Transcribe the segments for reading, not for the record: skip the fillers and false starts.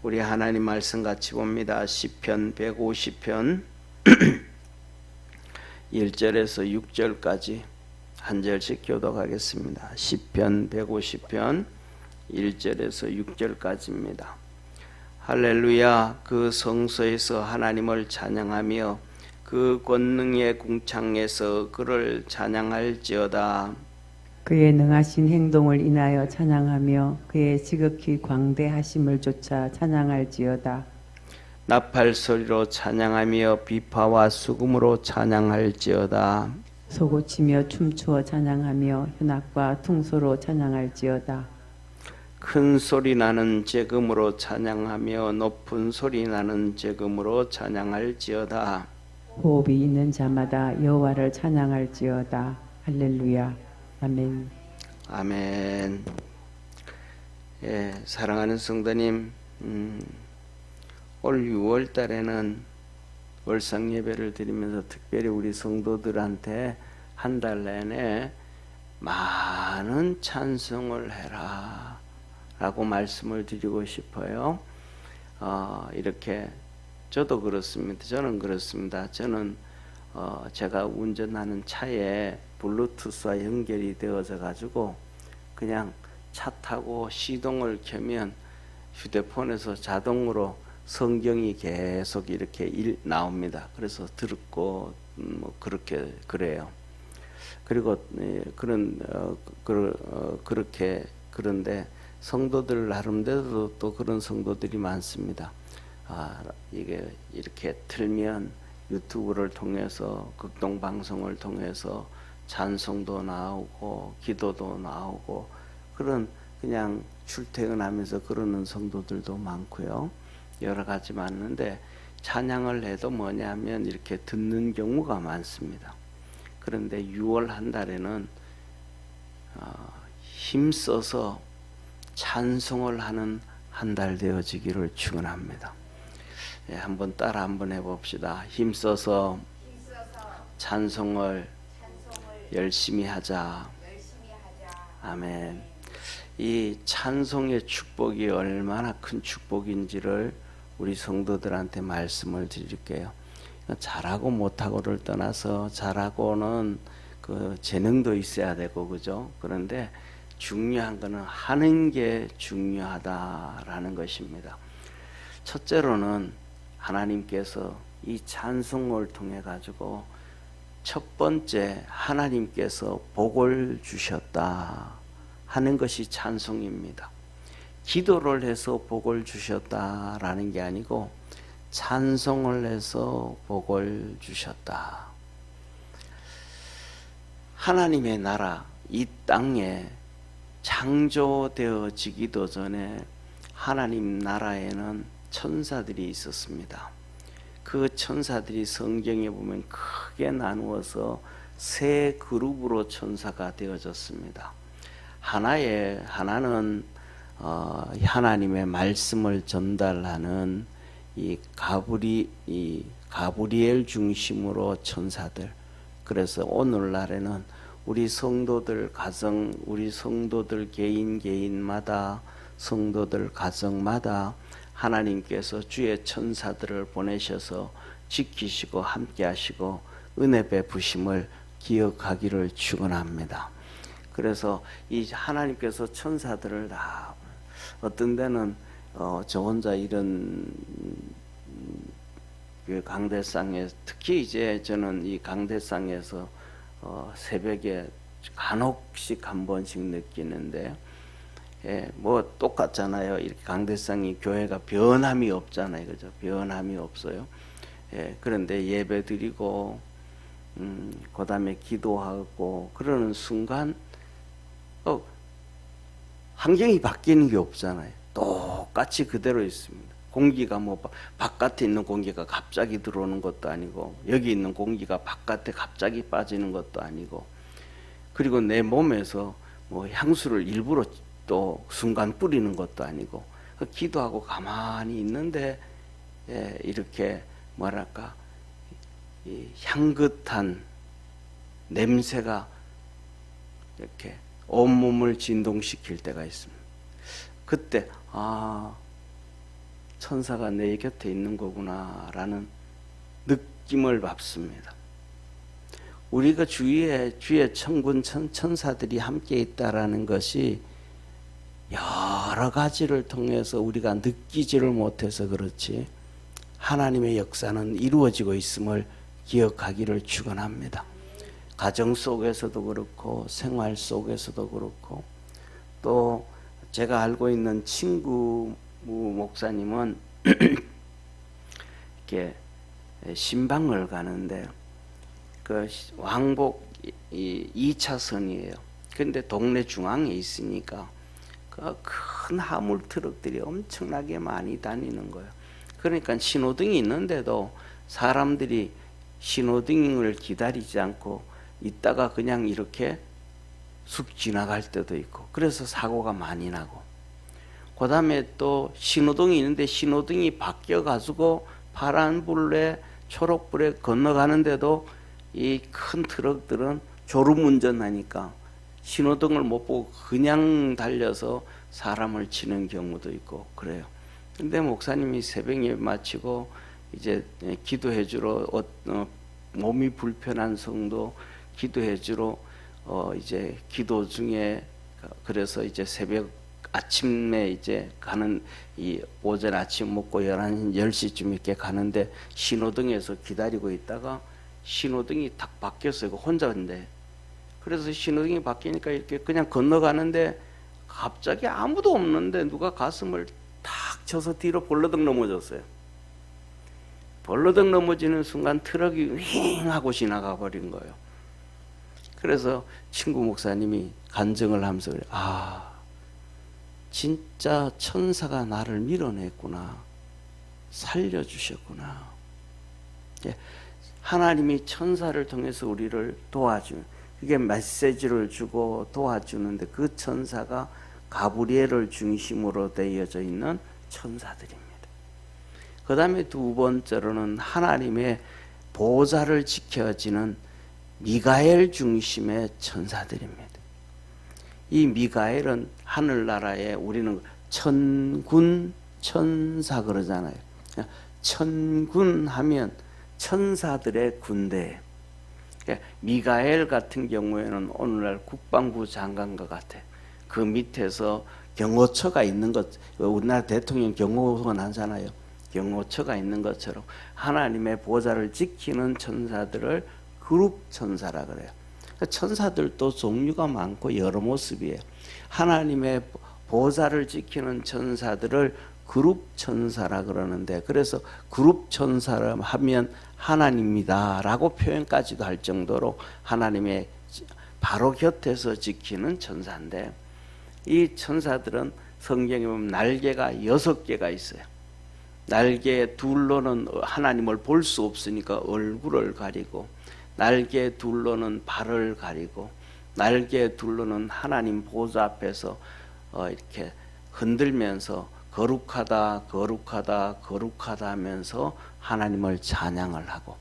우리 하나님 말씀 같이 봅니다. 시편 150편 1절에서 6절까지 한 절씩 교독하겠습니다. 시편 150편 1절에서 6절까지입니다. 할렐루야. 그 성소에서 하나님을 찬양하며 그 권능의 궁창에서 그를 찬양할지어다. 그의 능하신 행동을 인하여 찬양하며 그의 지극히 광대하심을 쫓아 찬양할지어다. 나팔 소리로 찬양하며 비파와 수금으로 찬양할지어다. 소고치며 춤추어 찬양하며 현악과 퉁소로 찬양할지어다. 큰 소리 나는 제금으로 찬양하며 높은 소리 나는 제금으로 찬양할지어다. 호흡이 있는 자마다 여호와를 찬양할지어다. 할렐루야. 아멘. 아멘. 예, 사랑하는 성도님, 올 6월 달에는 월상 예배를 드리면서 특별히 우리 성도들한테 한 달 내내 많은 찬송을 해라 라고 말씀을 드리고 싶어요. 이렇게 저도 그렇습니다. 저는 그렇습니다. 저는 제가 운전하는 차에 블루투스와 연결이 되어져 가지고 그냥 차 타고 시동을 켜면 휴대폰에서 자동으로 성경이 계속 이렇게 나옵니다. 그래서 듣고 뭐 그렇게 그래요. 그리고 그렇게 그런데 성도들 나름대로 또 그런 성도들이 많습니다. 이게 이렇게 틀면 유튜브를 통해서 극동 방송을 통해서 찬송도 나오고 기도도 나오고 그런 그냥 출퇴근하면서 그러는 성도들도 많고요. 여러 가지 많은데 찬양을 해도 뭐냐면 이렇게 듣는 경우가 많습니다. 그런데 6월 한 달에는 힘써서 찬송을 하는 한 달 되어지기를 축원합니다. 예, 한번 따라 한번 해봅시다. 힘써서 찬송을 열심히 하자. 아멘. 이 찬송의 축복이 얼마나 큰 축복인지를 우리 성도들한테 말씀을 드릴게요. 잘하고 못하고를 떠나서 잘하고는 그 재능도 있어야 되고 그죠? 그런데 중요한 거는 하는 게 중요하다라는 것입니다. 첫째로는 하나님께서 이 찬송을 통해 가지고 첫 번째 하나님께서 복을 주셨다 하는 것이 찬송입니다. 기도를 해서 복을 주셨다라는 게 아니고 찬송을 해서 복을 주셨다. 하나님의 나라 이 땅에 창조되어지기도 전에 하나님 나라에는 천사들이 있었습니다. 그 천사들이 성경에 보면 크게 나누어서 세 그룹으로 천사가 되어졌습니다. 하나는 하나님의 말씀을 전달하는 이 가브리엘 중심으로 천사들. 그래서 오늘날에는 우리 성도들 가정, 우리 성도들 개인마다 성도들 가정마다 하나님께서 주의 천사들을 보내셔서 지키시고 함께 하시고 은혜 베푸심을 기억하기를 축원합니다. 그래서 이 하나님께서 천사들을 다 어떤 데는 저 혼자 이런 그 강대상에 특히 이제 저는 이 강대상에서 새벽에 간혹씩 한 번씩 느끼는데 예, 뭐 똑같잖아요. 이렇게 강대상이 교회가 변함이 없잖아요. 그죠? 변함이 없어요. 예, 그런데 예배 드리고 그 다음에 기도하고 그러는 순간 환경이 바뀌는 게 없잖아요. 똑같이 그대로 있습니다. 공기가 뭐 바깥에 있는 공기가 갑자기 들어오는 것도 아니고 여기 있는 공기가 바깥에 갑자기 빠지는 것도 아니고 그리고 내 몸에서 뭐 향수를 일부러 또 순간 뿌리는 것도 아니고 기도하고 가만히 있는데 예, 이렇게 뭐랄까 이 향긋한 냄새가 이렇게 온몸을 진동시킬 때가 있습니다. 그때 천사가 내 곁에 있는 거구나라는 느낌을 받습니다. 우리가 주위에 천군 천사들이 함께 있다라는 것이 여러 가지를 통해서 우리가 느끼지를 못해서 그렇지 하나님의 역사는 이루어지고 있음을 기억하기를 축원합니다. 가정 속에서도 그렇고 생활 속에서도 그렇고, 또 제가 알고 있는 친구 목사님은 이렇게 신방을 가는데 그 왕복 2차선이에요. 근데 동네 중앙에 있으니까 그 큰 화물 트럭들이 엄청나게 많이 다니는 거예요. 그러니까 신호등이 있는데도 사람들이 신호등을 기다리지 않고 있다가 그냥 이렇게 쑥 지나갈 때도 있고, 그래서 사고가 많이 나고, 그 다음에 또 신호등이 있는데 신호등이 바뀌어 가지고 파란불에 초록불에 건너가는데도 이 큰 트럭들은 졸음운전하니까 신호등을 못 보고 그냥 달려서 사람을 치는 경우도 있고 그래요. 근데 목사님이 새벽 예배 마치고 이제 기도해 주러 몸이 불편한 성도 기도해 주러 이제 기도 중에, 그래서 이제 새벽 아침에 이제 가는, 이 오전 아침 먹고 11시 10시쯤 이렇게 가는데 신호등에서 기다리고 있다가 신호등이 딱 바뀌었어요. 혼자인데. 그래서 신호등이 바뀌니까 이렇게 그냥 건너가는데 갑자기 아무도 없는데 누가 가슴을 탁 쳐서 뒤로 벌러덩 넘어졌어요. 벌러덩 넘어지는 순간 트럭이 윙 하고 지나가 버린 거예요. 그래서 친구 목사님이 간증을 하면서 그래요. 아, 진짜 천사가 나를 밀어냈구나. 살려주셨구나. 하나님이 천사를 통해서 우리를 도와주는, 그게 메시지를 주고 도와주는데 그 천사가 가브리엘을 중심으로 되어져 있는 천사들입니다. 그 다음에 두 번째로는 하나님의 보좌를 지켜지는 미가엘 중심의 천사들입니다. 이 미가엘은 하늘나라에 우리는 천군 천사 그러잖아요. 천군 하면 천사들의 군대. 미가엘 같은 경우에는 오늘날 국방부 장관과 같아. 그 밑에서 경호처가 있는 것, 우리나라 대통령 경호관 하잖아요. 경호처가 있는 것처럼 하나님의 보좌를 지키는 천사들을 그룹 천사라 그래요. 천사들도 종류가 많고 여러 모습이에요. 하나님의 보좌를 지키는 천사들을 그룹 천사라 그러는데, 그래서 그룹 천사를 하면 하나님이다 라고 표현까지도 할 정도로 하나님의 바로 곁에서 지키는 천사인데, 이 천사들은 성경에 보면 날개가 6개가 있어요. 날개 둘로는 하나님을 볼 수 없으니까 얼굴을 가리고, 날개 둘로는 발을 가리고, 날개 둘로는 하나님 보좌 앞에서 이렇게 흔들면서 거룩하다 거룩하다 거룩하다 하면서 하나님을 찬양을 하고,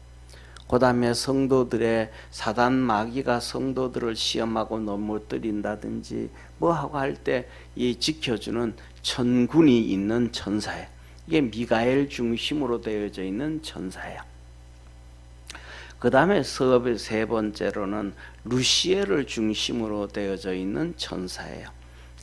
그 다음에 성도들의 사단 마귀가 성도들을 시험하고 넘어뜨린다든지 뭐 하고 할 때 이 지켜주는 천군이 있는 천사예요. 이게 미가엘 중심으로 되어져 있는 천사예요. 그 다음에 세 번째로는 루시엘을 중심으로 되어져 있는 천사예요.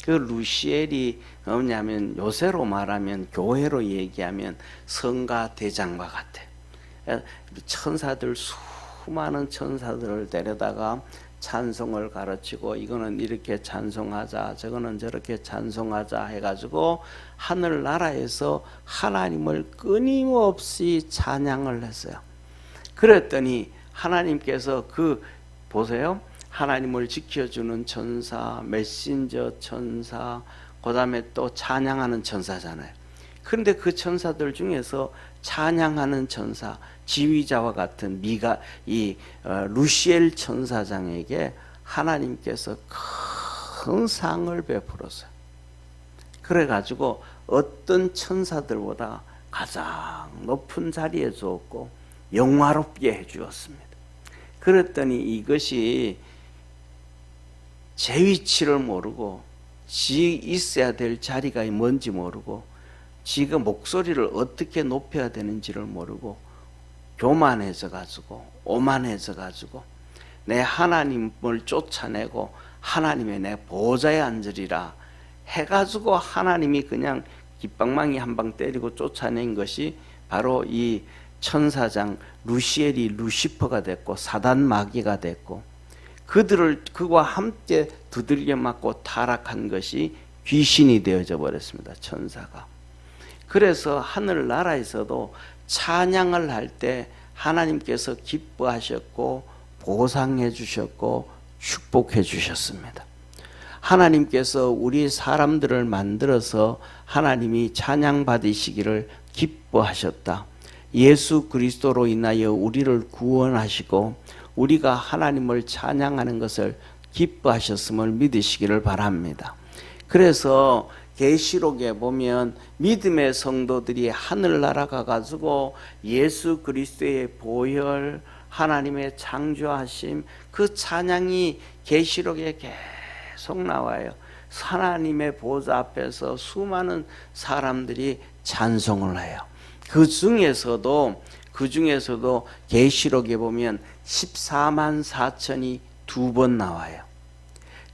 그 루시엘이 뭐냐면 요새로 말하면 교회로 얘기하면 성가 대장과 같아. 천사들, 수많은 천사들을 데려다가 찬송을 가르치고, 이거는 이렇게 찬송하자, 저거는 저렇게 찬송하자 해가지고 하늘나라에서 하나님을 끊임없이 찬양을 했어요. 그랬더니 하나님께서 보세요. 하나님을 지켜주는 천사, 메신저 천사, 그 다음에 또 찬양하는 천사잖아요. 그런데 그 천사들 중에서 찬양하는 천사, 지휘자와 같은 루시엘 천사장에게 하나님께서 큰 상을 베풀었어요. 그래가지고 어떤 천사들보다 가장 높은 자리에 두었고 영화롭게 해주었습니다. 그랬더니 이것이 제 위치를 모르고 지 있어야 될 자리가 뭔지 모르고 지금 목소리를 어떻게 높여야 되는지를 모르고 교만해져 가지고 오만해져 가지고 내 하나님을 쫓아내고 하나님의 내 보좌에 앉으리라 해가지고 하나님이 그냥 깃방망이 한 방 때리고 쫓아낸 것이 바로 이 천사장 루시엘이 루시퍼가 됐고 사단 마귀가 됐고 그와 함께 두들겨 맞고 타락한 것이 귀신이 되어져 버렸습니다. 천사가. 그래서 하늘나라에서도 찬양을 할 때 하나님께서 기뻐하셨고 보상해 주셨고 축복해 주셨습니다. 하나님께서 우리 사람들을 만들어서 하나님이 찬양 받으시기를 기뻐하셨다. 예수 그리스도로 인하여 우리를 구원하시고 우리가 하나님을 찬양하는 것을 기뻐하셨음을 믿으시기를 바랍니다. 그래서 계시록에 보면 믿음의 성도들이 하늘나라 가가지고 예수 그리스도의 보혈, 하나님의 창조하심, 그 찬양이 계시록에 계속 나와요. 하나님의 보좌 앞에서 수많은 사람들이 찬송을 해요. 그 중에서도 계시록에 보면 14만 4천이 2번 나와요.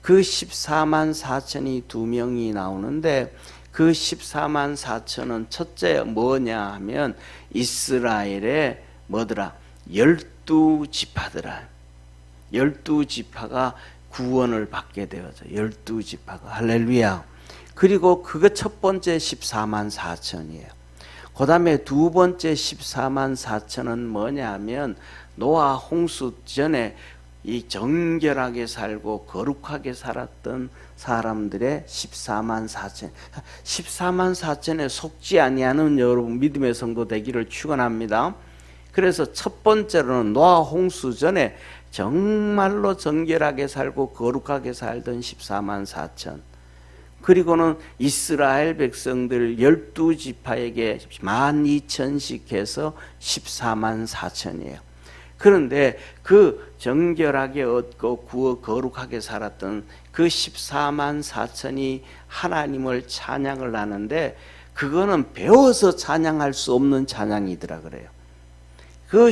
그 14만 4천이 2명이 나오는데 그 14만 4천은 첫째 뭐냐 하면 이스라엘의 뭐더라? 12지파더라. 12지파가 구원을 받게 되어져. 12지파가. 할렐루야. 그리고 그거 첫 번째 14만 4천이에요. 그 다음에 두 번째 14만 4천은 뭐냐 하면 노아 홍수 전에 이 정결하게 살고 거룩하게 살았던 사람들의 14만 4천. 14만 4천에 속지 아니하는 여러분 믿음의 성도 되기를 축원합니다. 그래서 첫 번째로는 노아 홍수 전에 정말로 정결하게 살고 거룩하게 살던 14만 4천. 그리고는 이스라엘 백성들 12지파에게 12,000씩 해서 14만 4천이에요. 그런데 그 정결하게 얻고 구워 거룩하게 살았던 그 14만 4천이 하나님을 찬양을 하는데 그거는 배워서 찬양할 수 없는 찬양이더라 그래요. 그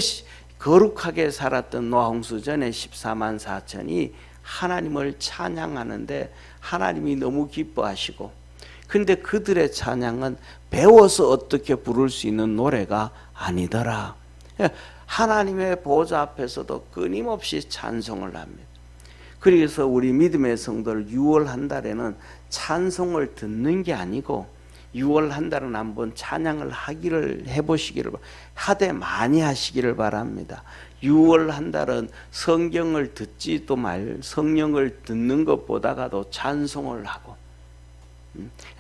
거룩하게 살았던 노아 홍수 전에 14만 4천이 하나님을 찬양하는데 하나님이 너무 기뻐하시고 근데 그들의 찬양은 배워서 어떻게 부를 수 있는 노래가 아니더라. 하나님의 보좌 앞에서도 끊임없이 찬송을 합니다. 그래서 우리 믿음의 성도들 6월 한 달에는 찬송을 듣는 게 아니고 6월 한 달은 한번 찬양을 하기를 해보시기를 하되 많이 하시기를 바랍니다. 6월 한 달은 성경을 듣지도 말 성령을 듣는 것보다가도 찬송을 하고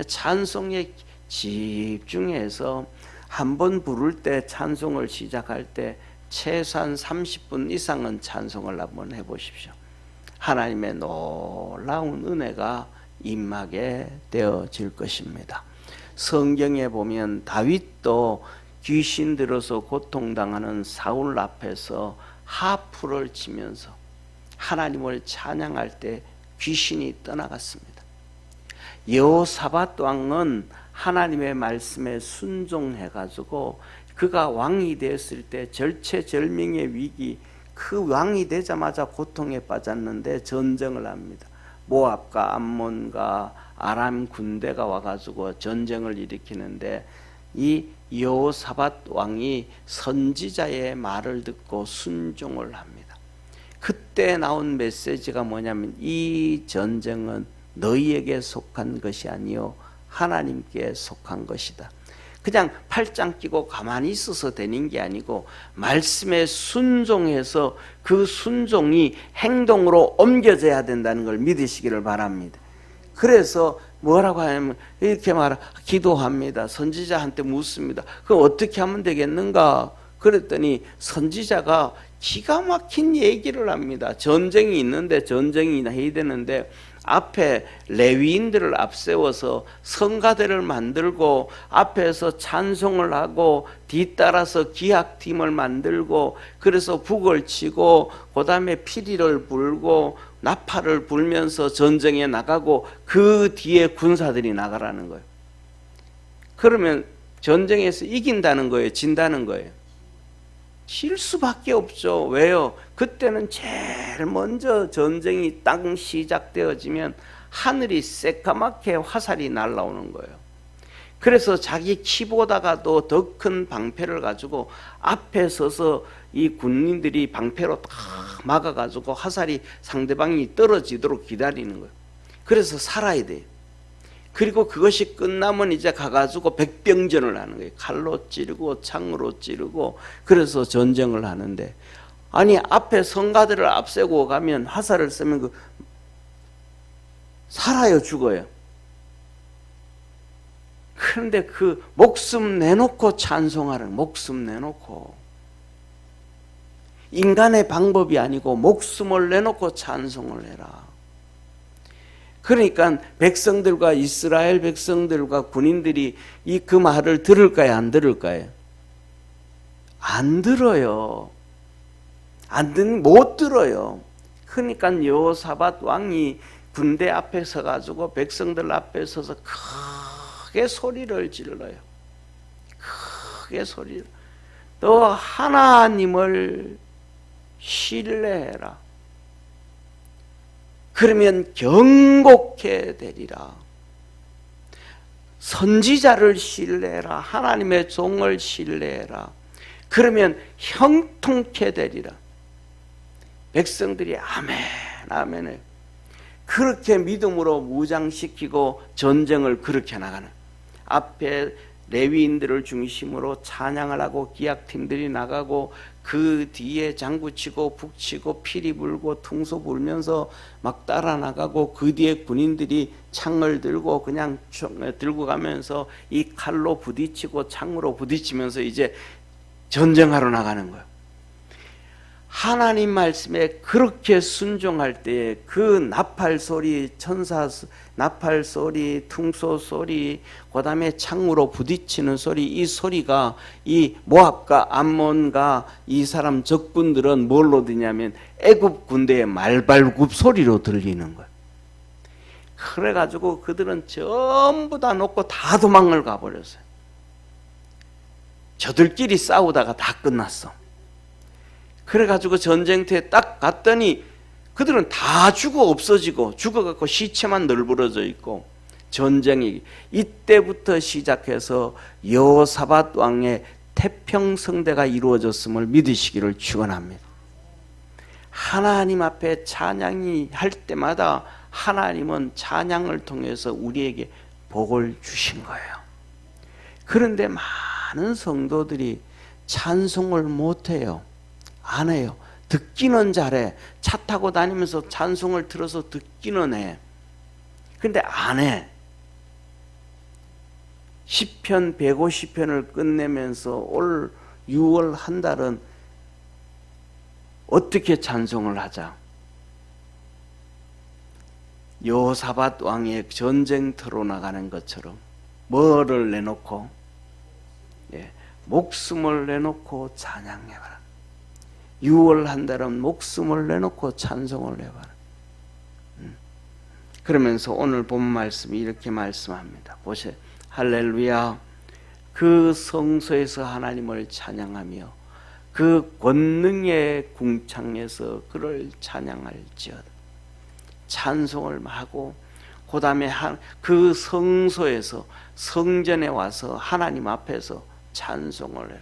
찬송에 집중해서 한번 부를 때 찬송을 시작할 때 최소한 30분 이상은 찬송을 한번 해보십시오. 하나님의 놀라운 은혜가 임하게 되어질 것입니다. 성경에 보면 다윗도 귀신 들어서 고통당하는 사울 앞에서 하프를 치면서 하나님을 찬양할 때 귀신이 떠나갔습니다. 여호사밧 왕은 하나님의 말씀에 순종해가지고 그가 왕이 되었을 때 절체절명의 위기, 그 왕이 되자마자 고통에 빠졌는데 전쟁을 합니다. 모압과 암몬과 아람 군대가 와가지고 전쟁을 일으키는데 이 여호사밧 왕이 선지자의 말을 듣고 순종을 합니다. 그때 나온 메시지가 뭐냐면 이 전쟁은 너희에게 속한 것이 아니요 하나님께 속한 것이다. 그냥 팔짱 끼고 가만히 있어서 되는 게 아니고 말씀에 순종해서 그 순종이 행동으로 옮겨져야 된다는 걸 믿으시기를 바랍니다. 그래서 뭐라고 하냐면 이렇게 기도합니다. 선지자한테 묻습니다. 그럼 어떻게 하면 되겠는가? 그랬더니 선지자가 기가 막힌 얘기를 합니다. 전쟁이 있는데 전쟁이 해야 되는데 앞에 레위인들을 앞세워서 성가대를 만들고 앞에서 찬송을 하고 뒤따라서 기악팀을 만들고 그래서 북을 치고 그 다음에 피리를 불고 나팔을 불면서 전쟁에 나가고 그 뒤에 군사들이 나가라는 거예요. 그러면 전쟁에서 이긴다는 거예요? 진다는 거예요? 질 수밖에 없죠. 왜요? 그때는 제일 먼저 전쟁이 딱 시작되어지면 하늘이 새까맣게 화살이 날아오는 거예요. 그래서 자기 키보다가도 더 큰 방패를 가지고 앞에 서서 이 군인들이 방패로 다 막아가지고 화살이 상대방이 떨어지도록 기다리는 거예요. 그래서 살아야 돼요. 그리고 그것이 끝나면 이제 가가지고 백병전을 하는 거예요. 칼로 찌르고 창으로 찌르고 그래서 전쟁을 하는데, 아니 앞에 성가들을 앞세고 가면 화살을 쏘면 그 살아요, 죽어요? 그런데 그 목숨 내놓고 찬송하는, 목숨 내놓고, 인간의 방법이 아니고 목숨을 내놓고 찬송을 해라. 그러니까 백성들과 이스라엘 백성들과 군인들이 이 그 말을 들을까요? 안 들을까요? 안 들어요. 못 들어요. 그러니까 여호사밧 왕이 군대 앞에 서가지고 백성들 앞에 서서 크게 소리를 질러요. 크게 소리를. 너 하나님을 신뢰해라. 그러면 경고케 되리라. 선지자를 신뢰해라. 하나님의 종을 신뢰해라. 그러면 형통케 되리라. 백성들이 아멘, 아멘을 그렇게 믿음으로 무장시키고 전쟁을 그렇게 나가는, 앞에 레위인들을 중심으로 찬양을 하고 기악팀들이 나가고 그 뒤에 장구치고 북치고 피리 불고 퉁소 불면서 막 따라 나가고 그 뒤에 군인들이 창을 들고 그냥 들고 가면서 이 칼로 부딪히고 창으로 부딪히면서 이제 전쟁하러 나가는 거예요. 하나님 말씀에 그렇게 순종할 때에 그 나팔 소리, 천사 나팔 소리, 퉁소 소리, 그 다음에 창으로 부딪히는 소리, 이 소리가 이 모압과 암몬과 이 사람 적군들은 뭘로 듣냐면 애굽 군대의 말발굽 소리로 들리는 거예요. 그래가지고 그들은 전부 다 놓고 다 도망을 가버렸어요. 저들끼리 싸우다가 다 끝났어. 그래가지고 전쟁터에 딱 갔더니 그들은 다 죽어 없어지고 죽어갖고 시체만 널브러져 있고, 전쟁이 이때부터 시작해서 여호사밧 왕의 태평성대가 이루어졌음을 믿으시기를 축원합니다. 하나님 앞에 찬양이 할 때마다 하나님은 찬양을 통해서 우리에게 복을 주신 거예요. 그런데 많은 성도들이 찬송을 못해요. 안 해요. 듣기는 잘해. 차 타고 다니면서 찬송을 들어서 듣기는 해. 근데 안 해. 시편 150편을 끝내면서 올 6월 한 달은 어떻게 찬송을 하자? 여호사밧 왕의 전쟁터로 나가는 것처럼 뭐를 내놓고? 목숨을 내놓고 찬양해봐라. 6월 한 달은 목숨을 내놓고 찬송을 해봐라. 그러면서 오늘 본 말씀이 이렇게 말씀합니다. 보세요. 할렐루야. 그 성소에서 하나님을 찬양하며 그 권능의 궁창에서 그를 찬양할지어다. 찬송을 하고 그 다음에 그 성소에서 성전에 와서 하나님 앞에서 찬송을 해라.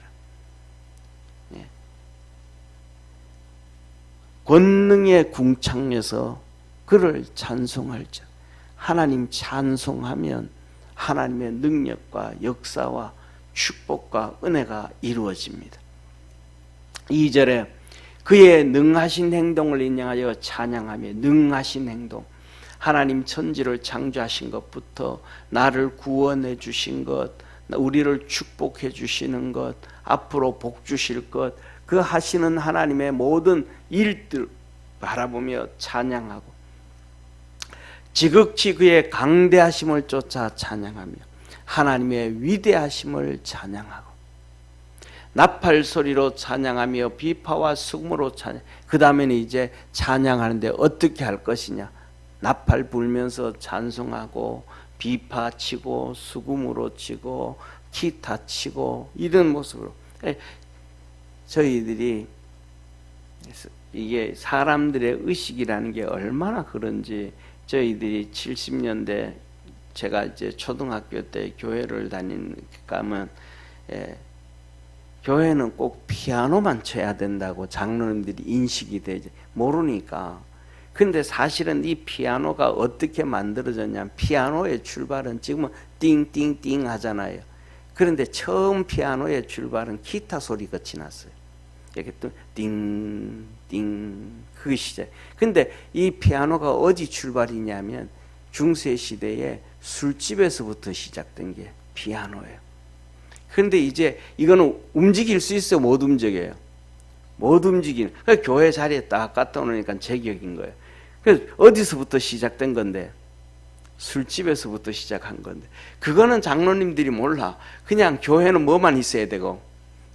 권능의 궁창에서 그를 찬송할지어다. 하나님 찬송하면 하나님의 능력과 역사와 축복과 은혜가 이루어집니다. 2절에 그의 능하신 행동을 인정하여 찬양하며, 능하신 행동, 하나님 천지를 창조하신 것부터 나를 구원해 주신 것, 우리를 축복해 주시는 것, 앞으로 복 주실 것, 그 하시는 하나님의 모든 일들 바라보며 찬양하고, 지극히 그의 강대하심을 쫓아 찬양하며 하나님의 위대하심을 찬양하고, 나팔 소리로 찬양하며 비파와 수금으로 찬양. 그 다음에는 이제 찬양하는데 어떻게 할 것이냐? 나팔 불면서 찬송하고 비파 치고 수금으로 치고 기타 치고 이런 모습으로 저희들이 이게 사람들의 의식이라는 게 얼마나 그런지 저희들이 70년대 제가 이제 초등학교 때 교회를 다니면 교회는 꼭 피아노만 쳐야 된다고 장로님들이 인식이 되지 모르니까. 근데 사실은 이 피아노가 어떻게 만들어졌냐면 피아노의 출발은 지금은 띵띵띵 하잖아요. 그런데 처음 피아노의 출발은 기타 소리 끝이 났어요. 이렇게 또 띵띵 그 시절. 근데 이 피아노가 어디 출발이냐면 중세 시대에 술집에서부터 시작된 게 피아노예요. 그런데 이제 이거는 움직일 수 있어요? 못 움직여요? 못 움직이는. 그러니까 교회 자리에 딱 갖다 놓으니까 제격인 거예요. 그래서 어디서부터 시작된 건데? 술집에서부터 시작한 건데. 그거는 장로님들이 몰라. 그냥 교회는 뭐만 있어야 되고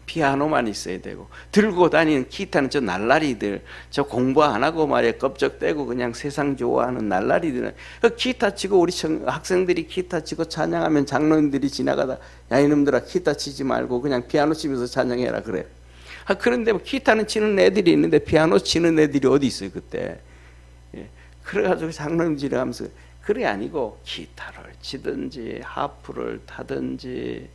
피아노만 있어야 되고 들고 다니는 기타는 저 날라리들 저 공부 안 하고 말이야 껍적대고 그냥 세상 좋아하는 날라리들은 기타 치고 우리 학생들이 기타 치고 찬양하면 장로님들이 지나가다 야 이놈들아 기타 치지 말고 그냥 피아노 치면서 찬양해라 그래요. 그런데 뭐 기타는 치는 애들이 있는데 피아노 치는 애들이 어디 있어요 그때. 그래가지고 장로님들이 하면서 그래 아니고 기타를 치든지 하프를 타든지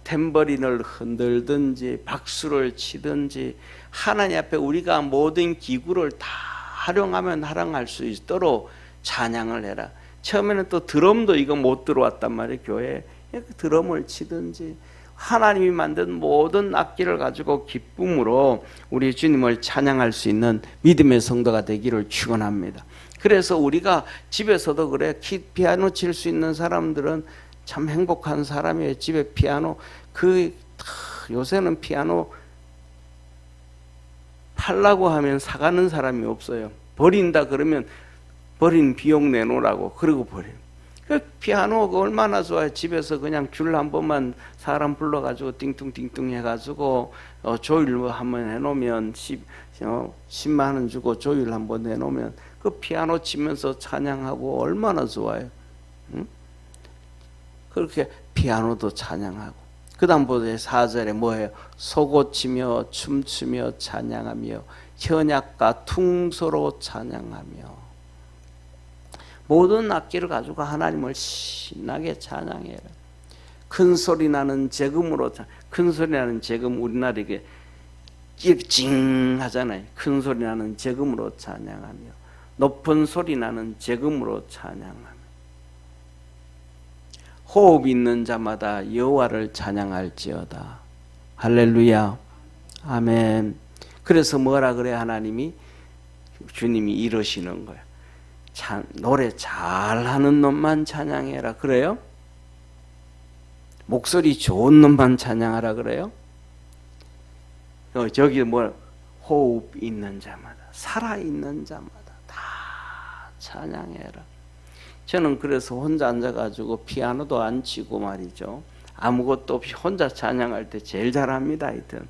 탬버린을 흔들든지 박수를 치든지 하나님 앞에 우리가 모든 기구를 다 활용하면 활용할 수 있도록 찬양을 해라. 처음에는 또 드럼도 이거 못 들어왔단 말이에요. 교회에. 드럼을 치든지 하나님이 만든 모든 악기를 가지고 기쁨으로 우리 주님을 찬양할 수 있는 믿음의 성도가 되기를 축원합니다. 그래서 우리가 집에서도 그래 피아노 칠 수 있는 사람들은 참 행복한 사람이에요. 집에 피아노 요새는 피아노 팔라고 하면 사가는 사람이 없어요. 버린다 그러면 버린 비용 내놓으라고 그러고 버려요. 그 피아노가 얼마나 좋아요. 집에서 그냥 줄 한 번만 사람 불러가지고 띵뚱띵뚱 해가지고 조율 한번 해놓으면 10만 원 주고 조율 한번 해놓으면 그 피아노 치면서 찬양하고 얼마나 좋아요. 응? 그렇게 피아노도 찬양하고 그 다음부터 4절에 뭐예요? 소고치며 춤추며 찬양하며 현악과 퉁소로 찬양하며 모든 악기를 가지고 하나님을 신나게 찬양해라. 큰 소리 나는 재금으로 큰 소리 나는 재금 우리나라 이게 찡 하잖아요. 큰 소리 나는 재금으로 찬양하며 높은 소리 나는 재금으로 찬양하며 호흡 있는 자마다 여호와를 찬양할지어다. 할렐루야. 아멘. 그래서 뭐라 그래 하나님이 주님이 이러시는 거야. 노래 잘하는 놈만 찬양해라 그래요? 목소리 좋은 놈만 찬양하라 그래요? 저기 호흡 있는 자마다 살아있는 자마다 다 찬양해라. 저는 그래서 혼자 앉아가지고 피아노도 안 치고 말이죠. 아무것도 없이 혼자 찬양할 때 제일 잘합니다. 하여튼.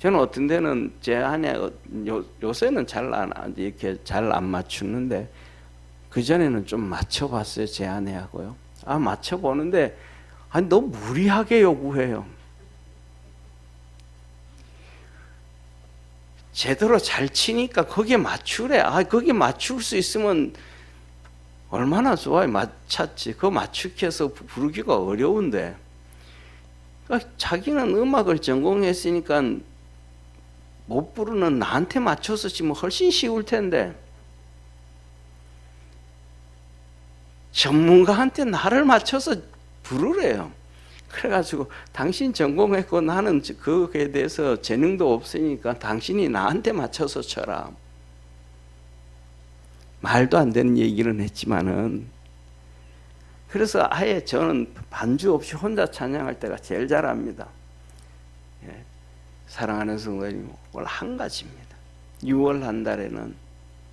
저는 어떤 데는 제 안에 요새는 이렇게 잘 안 맞추는데 그 전에는 좀 맞춰봤어요. 제 아내하고요. 맞춰보는데 너무 무리하게 요구해요. 제대로 잘 치니까 거기에 맞추래. 거기에 맞출 수 있으면 얼마나 좋아요. 맞췄지. 그거 맞추기해서 부르기가 어려운데. 그러니까 자기는 음악을 전공했으니까 못 부르는 나한테 맞춰서 치면 훨씬 쉬울 텐데 전문가한테 나를 맞춰서 부르래요. 그래가지고 당신 전공했고 나는 그거에 대해서 재능도 없으니까 당신이 나한테 맞춰서 쳐라. 말도 안 되는 얘기는 했지만은 그래서 아예 저는 반주 없이 혼자 찬양할 때가 제일 잘합니다. 사랑하는 성도님, 오늘 한 가지입니다. 6월 한 달에는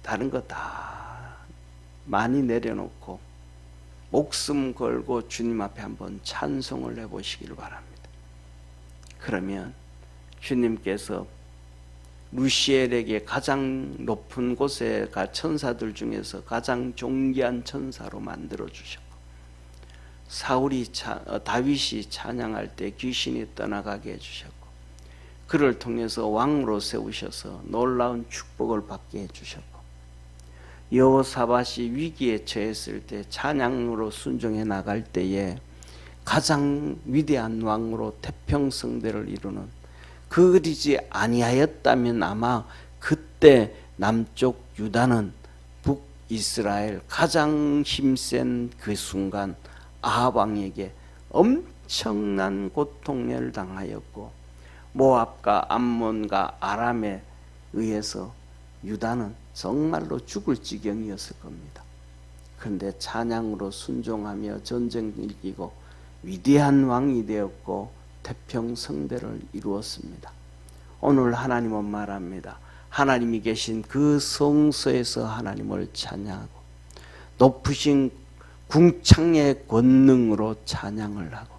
다른 거 다 많이 내려놓고 목숨 걸고 주님 앞에 한번 찬송을 해보시길 바랍니다. 그러면 주님께서 루시엘에게 가장 높은 곳에 가 천사들 중에서 가장 존귀한 천사로 만들어 주셨고, 다윗이 찬양할 때 귀신이 떠나가게 해주셨고, 그를 통해서 왕으로 세우셔서 놀라운 축복을 받게 해주셨고, 여호사밧이 위기에 처했을 때 찬양으로 순종해 나갈 때에 가장 위대한 왕으로 태평성대를 이루는, 그러지 아니하였다면 아마 그때 남쪽 유다는 북이스라엘 가장 힘센 그 순간 아합 왕에게 엄청난 고통을 당하였고, 모압과 암몬과 아람에 의해서 유다는 정말로 죽을 지경이었을 겁니다. 그런데 찬양으로 순종하며 전쟁을 이기고 위대한 왕이 되었고 태평성대를 이루었습니다. 오늘 하나님은 말합니다. 하나님이 계신 그 성소에서 하나님을 찬양하고 높으신 궁창의 권능으로 찬양을 하고,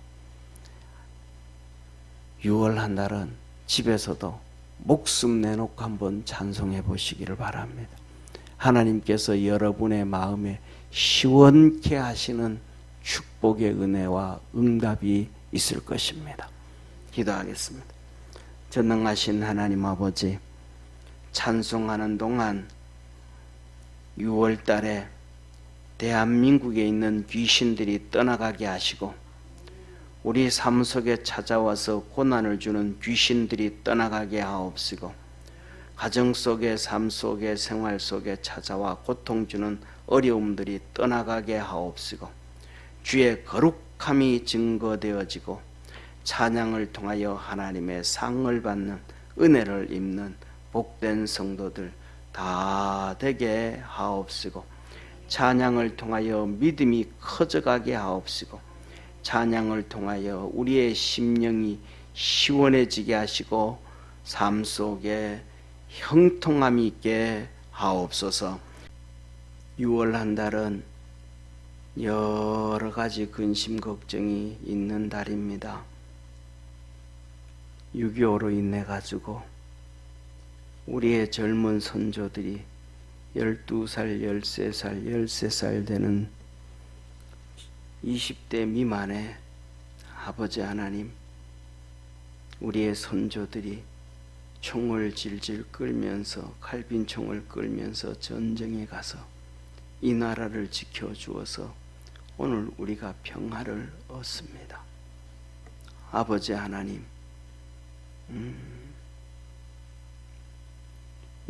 6월 한 달은 집에서도 목숨 내놓고 한번 찬송해 보시기를 바랍니다. 하나님께서 여러분의 마음에 시원케 하시는 축복의 은혜와 응답이 있을 것입니다. 기도하겠습니다. 전능하신 하나님 아버지, 찬송하는 동안 6월 달에 대한민국에 있는 귀신들이 떠나가게 하시고, 우리 삶 속에 찾아와서 고난을 주는 귀신들이 떠나가게 하옵시고, 가정 속에, 삶 속에, 생활 속에 찾아와 고통 주는 어려움들이 떠나가게 하옵시고, 주의 거룩함이 증거되어지고 찬양을 통하여 하나님의 상을 받는 은혜를 입는 복된 성도들 다 되게 하옵시고, 찬양을 통하여 믿음이 커져가게 하옵시고, 찬양을 통하여 우리의 심령이 시원해지게 하시고 삶 속에 형통함이 있게 하옵소서. 6월 한 달은 여러 가지 근심 걱정이 있는 달입니다. 6.25로 인해 가지고 우리의 젊은 선조들이 12살, 13살, 13살 되는 20대 미만의 아버지 하나님, 우리의 선조들이 총을 질질 끌면서, 칼빈총을 끌면서 전쟁에 가서 이 나라를 지켜주어서 오늘 우리가 평화를 얻습니다. 아버지 하나님,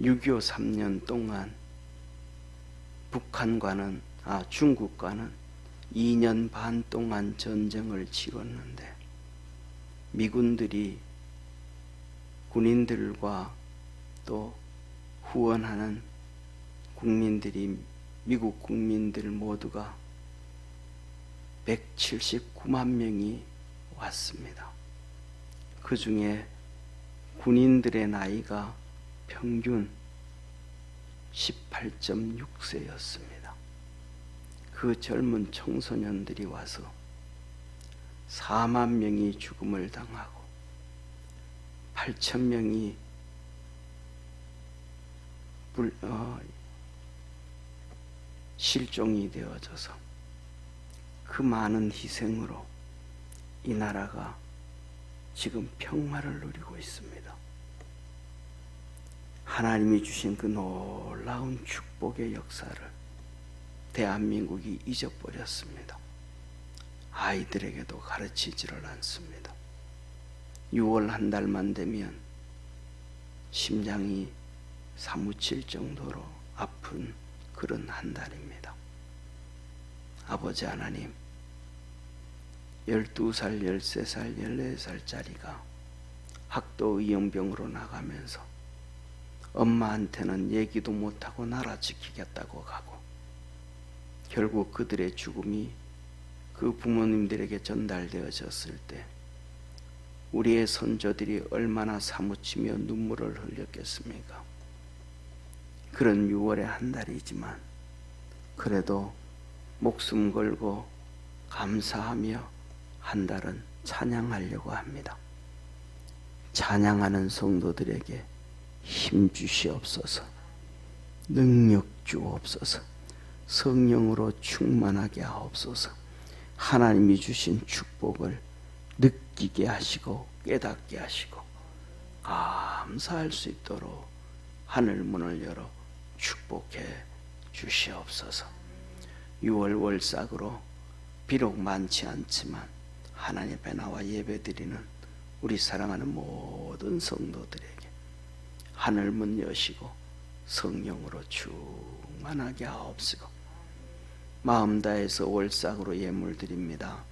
6.25 3년 동안 중국과는 2년 반 동안 전쟁을 치렀는데, 미군들이 군인들과 또 후원하는 국민들이, 미국 국민들 모두가 179만 명이 왔습니다. 그 중에 군인들의 나이가 평균 18.6세였습니다. 그 젊은 청소년들이 와서 4만 명이 죽음을 당하고 8천 명이 실종이 되어져서 그 많은 희생으로 이 나라가 지금 평화를 누리고 있습니다. 하나님이 주신 그 놀라운 축복의 역사를 대한민국이 잊어버렸습니다. 아이들에게도 가르치지를 않습니다. 6월 한 달만 되면 심장이 사무칠 정도로 아픈 그런 한 달입니다. 아버지 하나님, 12살, 13살, 14살짜리가 학도 의용병으로 나가면서 엄마한테는 얘기도 못하고 나라 지키겠다고 가고, 결국 그들의 죽음이 그 부모님들에게 전달되어졌을 때 우리의 선조들이 얼마나 사무치며 눈물을 흘렸겠습니까? 그런 6월의 한 달이지만 그래도 목숨 걸고 감사하며 한 달은 찬양하려고 합니다. 찬양하는 성도들에게 힘 주시옵소서. 능력 주옵소서. 성령으로 충만하게 하옵소서. 하나님이 주신 축복을 느끼게 하시고 깨닫게 하시고 감사할 수 있도록 하늘 문을 열어 축복해 주시옵소서. 6월 월삭으로 비록 많지 않지만 하나님 앞에 나와 예배드리는 우리 사랑하는 모든 성도들에게 하늘 문 여시고 성령으로 충만하게 하옵시고 마음 다해서 월삭으로 예물 드립니다.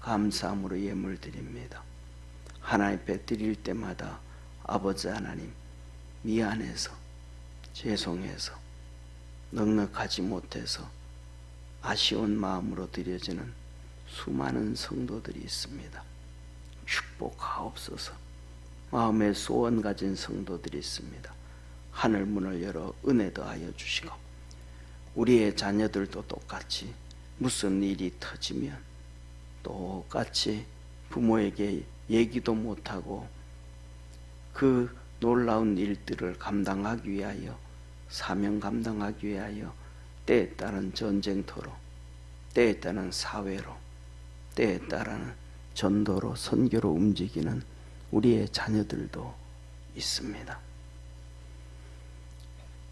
감사함으로 예물 드립니다. 하나님 앞에 드릴 때마다 아버지 하나님 미안해서 죄송해서 넉넉하지 못해서 아쉬운 마음으로 드려지는 수많은 성도들이 있습니다. 축복하옵소서. 마음에 소원 가진 성도들이 있습니다. 하늘 문을 열어 은혜 더하여 주시고 우리의 자녀들도 똑같이 무슨 일이 터지면 똑같이 부모에게 얘기도 못하고 그 놀라운 일들을 감당하기 위하여 사명 감당하기 위하여 때에 따른 전쟁터로 때에 따른 사회로 때에 따른 전도로 선교로 움직이는 우리의 자녀들도 있습니다.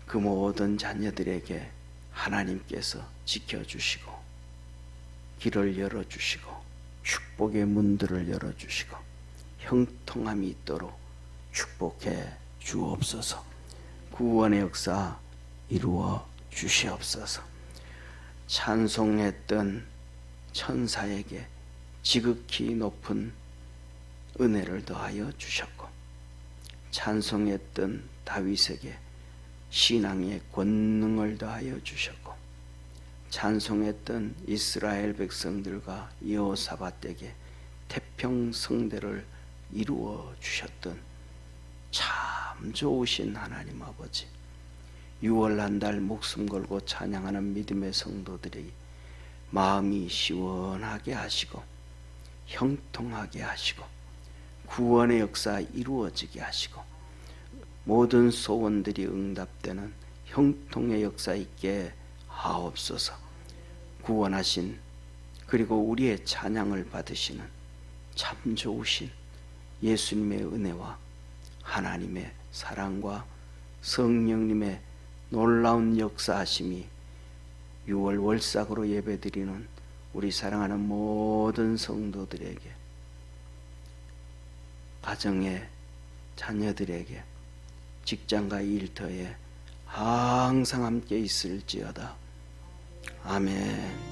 그 모든 자녀들에게 하나님께서 지켜주시고 길을 열어주시고 축복의 문들을 열어주시고 형통함이 있도록 축복해 주옵소서. 구원의 역사 이루어 주시옵소서. 찬송했던 천사에게 지극히 높은 은혜를 더하여 주셨고 찬송했던 다윗에게 신앙의 권능을 더하여 주셨고 찬송했던 이스라엘 백성들과 여호사밧에게 태평성대를 이루어 주셨던 참 좋으신 하나님 아버지, 6월 한 달 목숨 걸고 찬양하는 믿음의 성도들이 마음이 시원하게 하시고 형통하게 하시고 구원의 역사 이루어지게 하시고 모든 소원들이 응답되는 형통의 역사 있게 하옵소서. 구원하신 그리고 우리의 찬양을 받으시는 참 좋으신 예수님의 은혜와 하나님의 사랑과 성령님의 놀라운 역사하심이 6월 월삭으로 예배드리는 우리 사랑하는 모든 성도들에게 가정의 자녀들에게 직장과 일터에 항상 함께 있을지어다. 아멘.